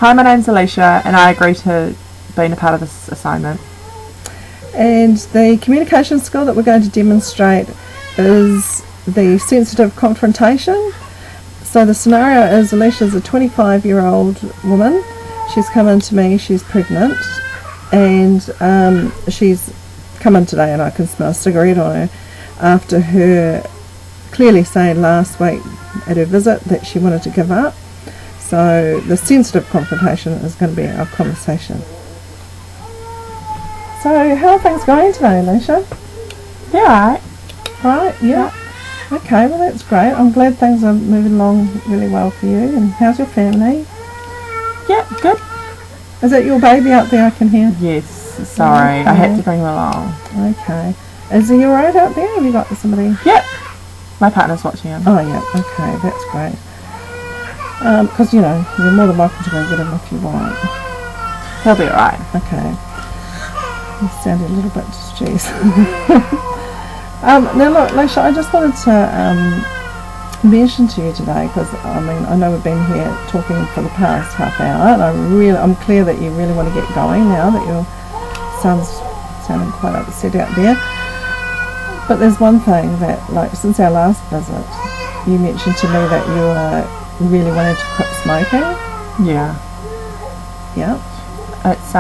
Hi, my name's Alicia, and I agree to being a part of this assignment. And the communication skill that we're going to demonstrate is the sensitive confrontation. So the scenario is Alicia's a 25-year-old woman. She's come in to me, she's pregnant, and she's come in today and I can smell a cigarette on her after her clearly saying last week at her visit that she wanted to give up. So the sensitive confrontation is going to be our conversation. So how are things going today, Alicia? Yeah, Right, yeah. Okay, well that's great. I'm glad things are moving along really well for you. And how's your family? yeah, good. Is that your baby out there I can hear? Yes, sorry, I had to bring him along. Okay. Is he alright out there? Have you got somebody? Yep, my partner's watching him. Oh yeah, okay, that's great. Because you know, you're more than welcome to go get him if you want. He'll be alright. Okay. You sounded a little bit distressed. Now look, Alicia, I just wanted to mention to you today, because I mean, I know we've been here talking for the past half hour, and I'm clear that you really want to get going now that your son's sounding quite upset out there. But there's one thing that, like, since our last visit, you mentioned to me that you were really wanting to quit smoking. Yeah. Yeah. It's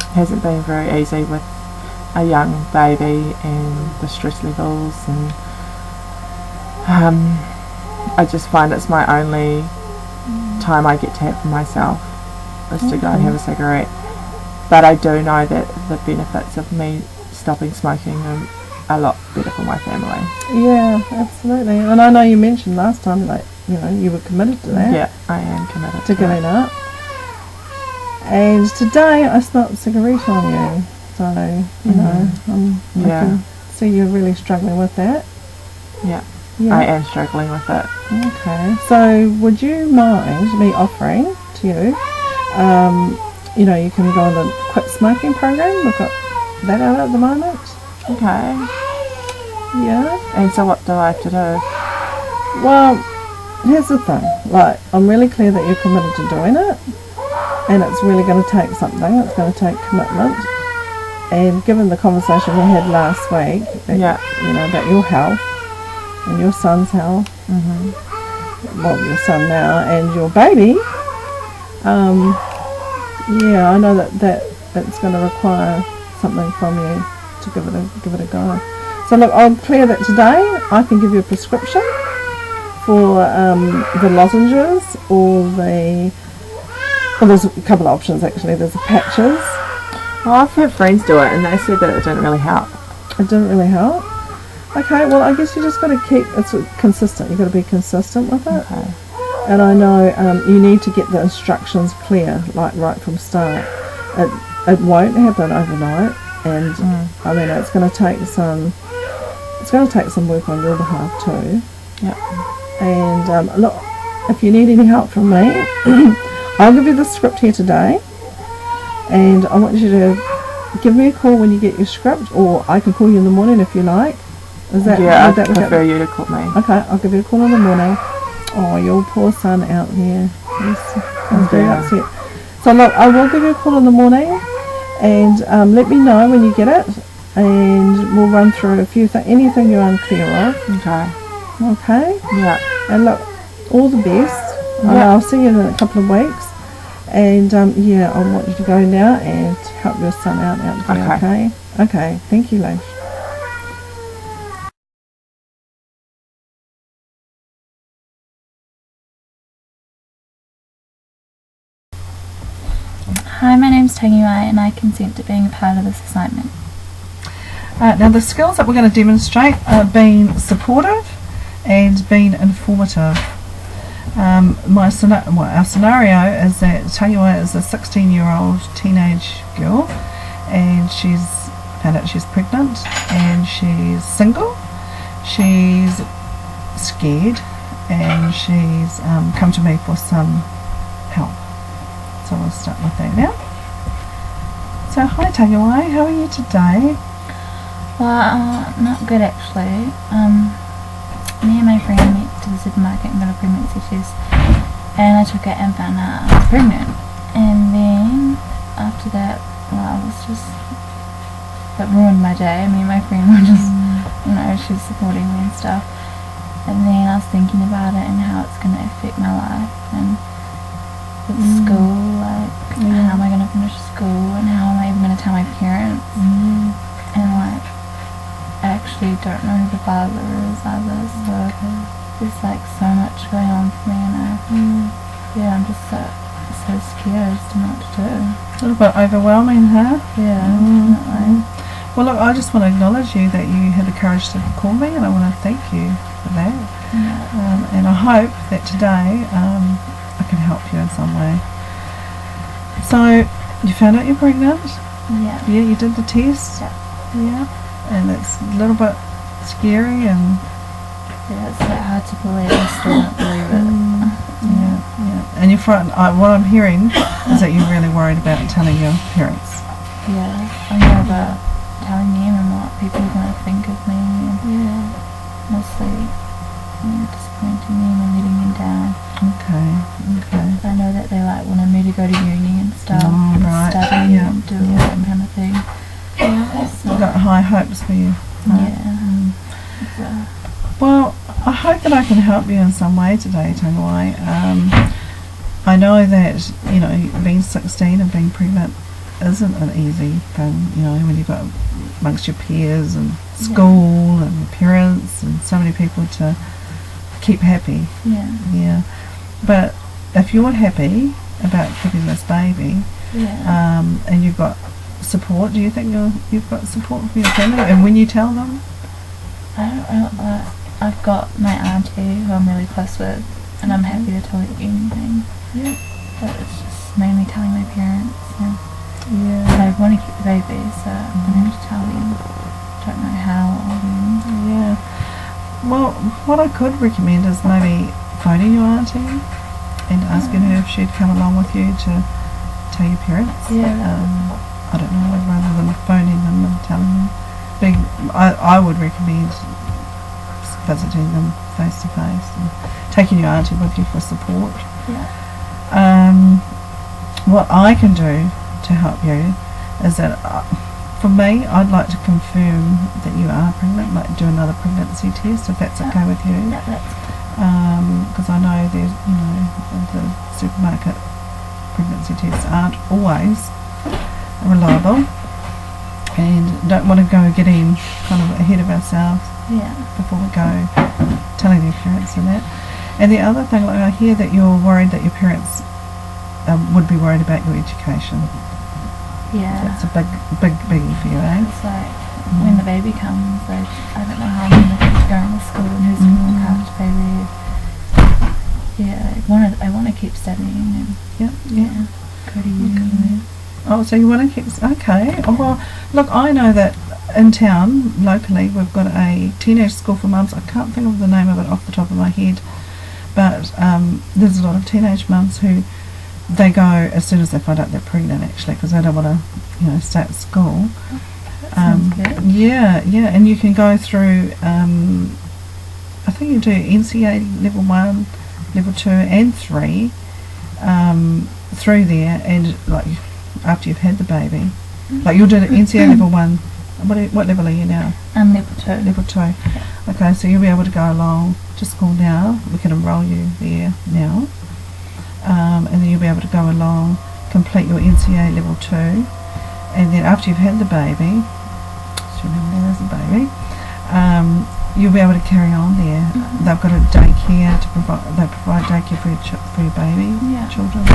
hasn't been very easy with a young baby and the stress levels, and I just find it's my only time I get to have for myself is to go and have a cigarette. But I do know that the benefits of me stopping smoking are a lot better for my family. Yeah, absolutely. And I know you mentioned last time that, you know, you were committed to that. Yeah, I am committed to giving up. And today I smelt a cigarette on you, so you know, I can see you're really struggling with that. Yeah, yeah, I am struggling with it. Okay, so would you mind me offering to you, you know, you can go on the quit smoking program. We've got that out at the moment. Okay. Yeah. And so what do I have to do? Well, here's the thing. Like, I'm really clear that you're committed to doing it, and it's really going to take something. It's going to take commitment. And given the conversation we had last week, that, you know, about your health and your son's health, well, your son now and your baby, yeah, I know that it's going to require something from you to give it a go. So look, I'm clear that today I can give you a prescription for the lozenges or the, well, there's a couple of options actually. There's the patches. Well, I've had friends do it and they said that it didn't really help. It didn't really help? Okay, well I guess you just got to keep it consistent. You've got to be consistent with it. Okay. And I know you need to get the instructions clear, like right from start. It won't happen overnight, and I mean it's going to take some work on your behalf too. Yeah. And look, if you need any help from me, I'll give you the script here today, and I want you to give me a call when you get your script, or I can call you in the morning if you like. Is that, yeah, I prefer you to call me. Okay, I'll give you a call in the morning. Oh, your poor son out there. He's very upset. So look, I will give you a call in the morning, and let me know when you get it, and we'll run through a few things, anything you're unclear of. Okay. Okay? Yeah. And look, all the best. Yeah. I'll see you in a couple of weeks. And yeah, I want you to go now and help your son out there, okay? Okay, thank you, Leif. Hi, my name's Tangiwai and I consent to being a part of this assignment. Now the skills that we're going to demonstrate are being supportive and being informative. Our scenario is that Tangiwai is a 16-year-old teenage girl, and she's found out she's pregnant and she's single. She's scared and she's come to me for some help. So we'll start with that now. So hi Tangiwai, how are you today? Well, not good actually. Me and my friend went to the supermarket and got a pregnancy test, and I took it and found out I was pregnant. And then after that, well, I was just, it ruined my day. I mean, my friend was just, you know, she was supporting me and stuff. And then I was thinking about it and how it's going to affect my life, and with school, like how am I going to finish school, and how am I even going to tell my parents, and like I actually don't know who the father is either, so there's like so much going on for me, and I'm just so scared as to know what to do. A little bit overwhelming, huh? Yeah, definitely. Well, look, I just want to acknowledge you that you had the courage to call me, and I want to thank you for that. And I hope that today I can help you in some way. So, you found out you're pregnant? Yeah. Yeah, you did the test? Yeah. And it's a little bit scary, and yeah, it's like hard to believe. I still don't believe it. And you're frightened. What I'm hearing is that you're really worried about telling your parents. Yeah, I'm worried about telling them and what people are going to think of me, and mostly disappointing them and letting them down. Okay. I know that they like wanted me to go to uni and stuff, and study and do all that kind of thing. So I've got high hopes for you. Right? Yeah. Well, I hope that I can help you in some way today, Tangai. I know that, you know, being 16 and being pregnant isn't an easy thing, you know, when you've got amongst your peers and school and your parents and so many people to keep happy. Yeah. But if you're happy about keeping this baby, and you've got support, do you think you've got support from your family? And when you tell them? I've got my auntie who I'm really close with, and I'm happy to tell her anything. Yeah. But it's just mainly telling my parents. But I want to keep the baby, so I'm going to tell them. Don't know how or when. Yeah. Well, what I could recommend is maybe phoning your auntie and asking her if she'd come along with you to tell your parents. I don't know, rather than phoning them and telling them. I would recommend visiting them face to face and taking your auntie with you for support. What I can do to help you is that for me, I'd like to confirm that you are pregnant, like do another pregnancy test if that's okay with you. Because I know there's, you know, the supermarket pregnancy tests aren't always reliable, and don't want to go getting kind of ahead of ourselves before we go telling your parents and that. And the other thing, like I hear that you're worried that your parents would be worried about your education. That's a big biggie for you, eh? It's like when the baby comes, like I don't know how I'm going to keep going to school and who's going to look after the baby. I want to keep studying and go to uni. Oh, so you want to keep... Okay. Oh, well, look, I know that in town, locally, we've got a teenage school for mums. I can't think of the name of it off the top of my head, but there's a lot of teenage mums who they go as soon as they find out they're pregnant, actually, because they don't want to, you know, start school. Sounds good. And you can go through, I think you do NCA level 1, level 2 and 3 through there, and like after you've had the baby, like you'll do the NCA level 1. What level are you now? Level 2. Level 2. Okay, so you'll be able to go along to school now. We can enrol you there now, and then you'll be able to go along, complete your NCA level 2, and then after you've had the baby, just remember there's a baby, you'll be able to carry on there. They've got a daycare to provide. They provide daycare for your baby children,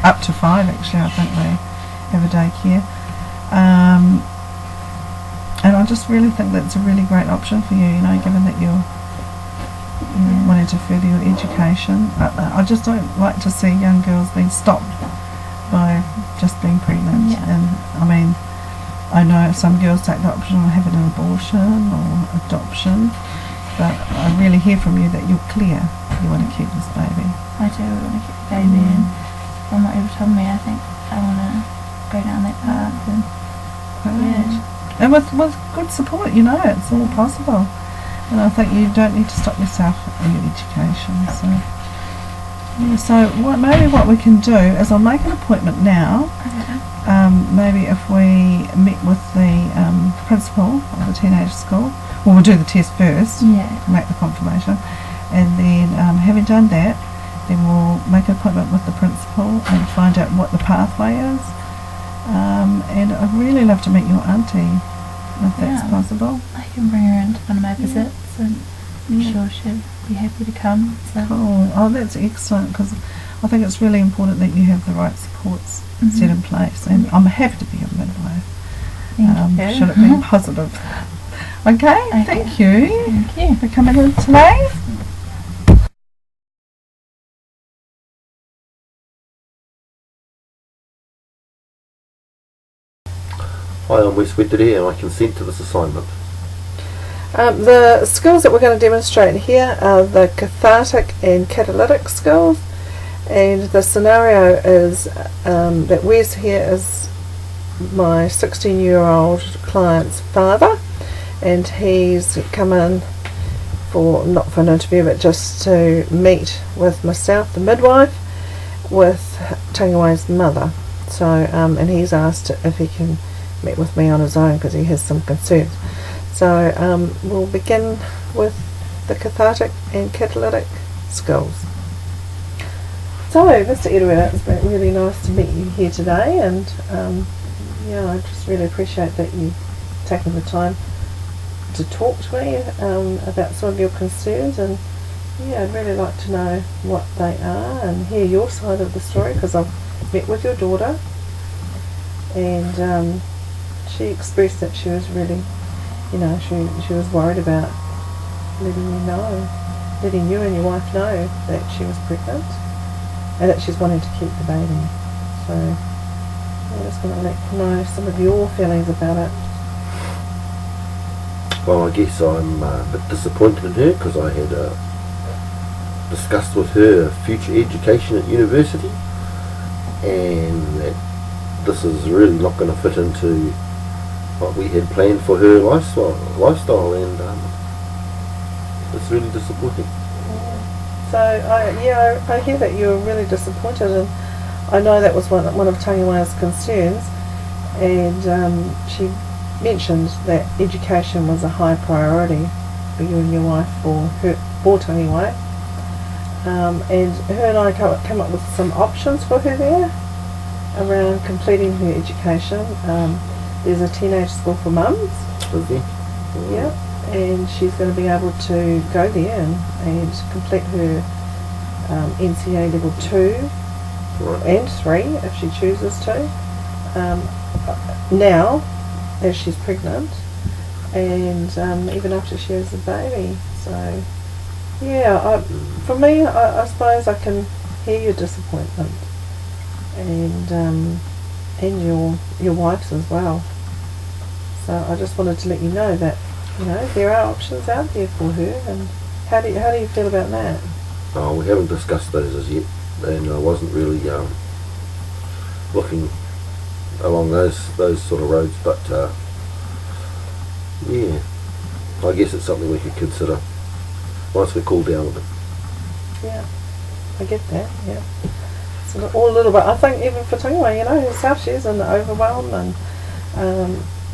up to 5 actually. I think they have a daycare. And I just really think that's a really great option for you, you know, given that you're wanting to further your education. I just don't like to see young girls being stopped by just being pregnant. And I mean, I know some girls take the option of having an abortion or adoption, but I really hear from you that you're clear you want to keep this baby. I do want to keep the baby, and from what you've told me, I think I want to go down that path. And and with good support, you know, it's all possible. And I think you don't need to stop yourself in your education. So Yeah, so maybe what we can do is I'll make an appointment now. Maybe if we meet with the principal of the teenage school, well, we'll do the test first to make the confirmation, and then having done that, then we'll make an appointment with the principal and find out what the pathway is. And I'd really love to meet your auntie, if that's possible. I can bring her into one of my visits, and I'm sure she'd be happy to come. So. Cool. Oh, that's excellent, because I think it's really important that you have the right supports set in place, and I'm happy to be a midwife. Thank you. Should it be positive? Okay, thank you. Thank you for coming in today. Hi, I'm Paula Wetere and I consent to this assignment. The skills that we're going to demonstrate here are the cathartic and catalytic skills, and the scenario is that Wes here is my 16-year-old client's father, and he's come in for, not for an interview, but just to meet with myself, the midwife, with Tangiwai's mother. So, and he's asked if he can meet with me on his own because he has some concerns. So we'll begin with the cathartic and catalytic skills. So, Mr. Edward, it's been really nice to meet you here today, and I just really appreciate that you've taken the time to talk to me about some of your concerns, and I'd really like to know what they are and hear your side of the story, because I've met with your daughter, and she expressed that she was really, she was worried about letting you and your wife know that she was pregnant and that she's wanting to keep the baby. So I'm just going to let you know some of your feelings about it. Well, I guess I'm a bit disappointed in her because I had discussed with her future education at university, and that this is really not going to fit into what we had planned for her lifestyle, and it's really disappointing. So I hear that you're really disappointed, and I know that was one of Tangiwai's concerns, and she mentioned that education was a high priority for you and your wife for Tangiwai, and her and I came up with some options for her there around completing her education. There's a teenage school for mums. Is there? Yeah, and she's going to be able to go there and complete her NCA level 2 and 3 if she chooses to. Now, as she's pregnant, and even after she has a baby. So, for me, I suppose I can hear your disappointment, and your wife's as well. So I just wanted to let you know that there are options out there for her. And how do you feel about that? Oh, we haven't discussed those as yet, and I wasn't really looking along those sort of roads. But I guess it's something we could consider once we cool down a bit. Yeah, I get that. Yeah. All a little bit. I think even for Tangiwai, herself, she's in the overwhelm, and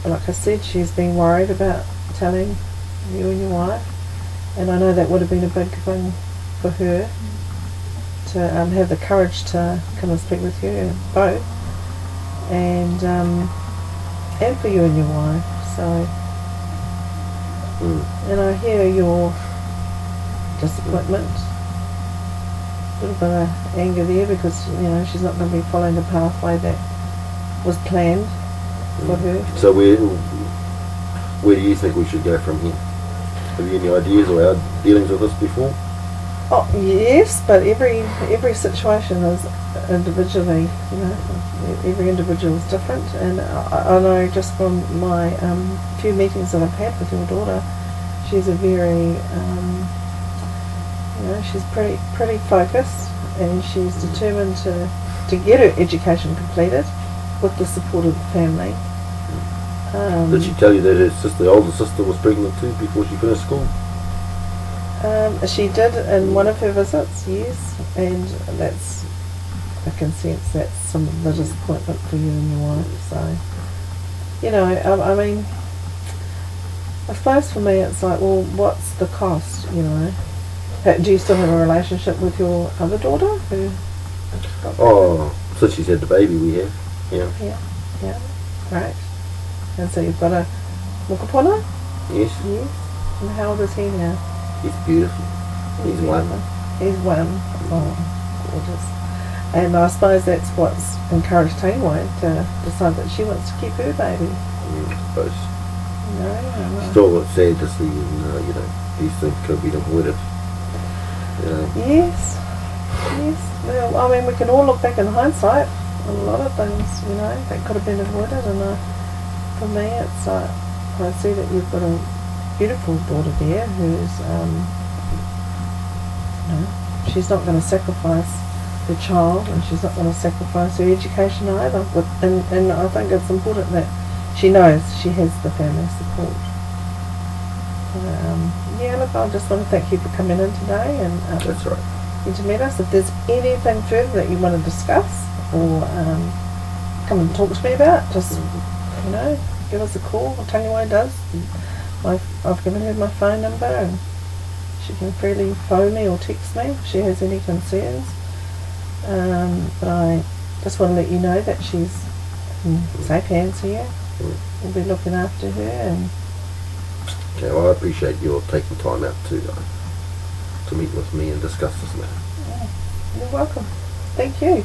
like I said, she's been worried about telling you and your wife, and I know that would have been a big thing for her to have the courage to come and speak with you both, and for you and your wife. So, and I hear your disappointment. A little bit of anger there because she's not going to be following the pathway that was planned for her. So where do you think we should go from here? Have you any ideas or our dealings with this before? Oh yes, but every situation is individually, every individual is different, and I know just from my few meetings that I've had with your daughter, she's a very she's pretty focused, and she's determined to get her education completed with the support of the family. Did she tell you that her older sister was pregnant too before she finished school? She did in one of her visits, yes, and that's, I can sense that's some of the disappointment for you and your wife. So, you know, I mean, I suppose for me it's like, well, what's the cost, you know? Do you still have a relationship with your other daughter? Who Oh, since she's had the baby we have, yeah. Yeah, great. And so you've got a mokopuna? Yes, Yes. And how old is he now? he's beautiful. He's one. He's one. Oh, gorgeous. And I suppose that's what's encouraged Taiwan to decide that she wants to keep her baby. I suppose. No. Still sad to see, you know, these things could be avoided. You know. Yes. Well, I mean, we can all look back in hindsight on a lot of things, you know, that could have been avoided. And for me, it's like, I see that you've got a beautiful daughter there who's, you know, she's not going to sacrifice her child, and she's not going to sacrifice her education either. And I think it's important that she knows she has the family support. Yeah, look, I just want to thank you for coming in today and That's right. to meet us. If there's anything further that you want to discuss or come and talk to me about, just, you know, give us a call. I'll tell you what it does. I've given her my phone number, and she can freely phone me or text me if she has any concerns. But I just want to let you know that she's in safe hands here. We'll be looking after her. And Okay, well, I appreciate your taking time out to meet with me and discuss this matter. you're welcome. Thank you.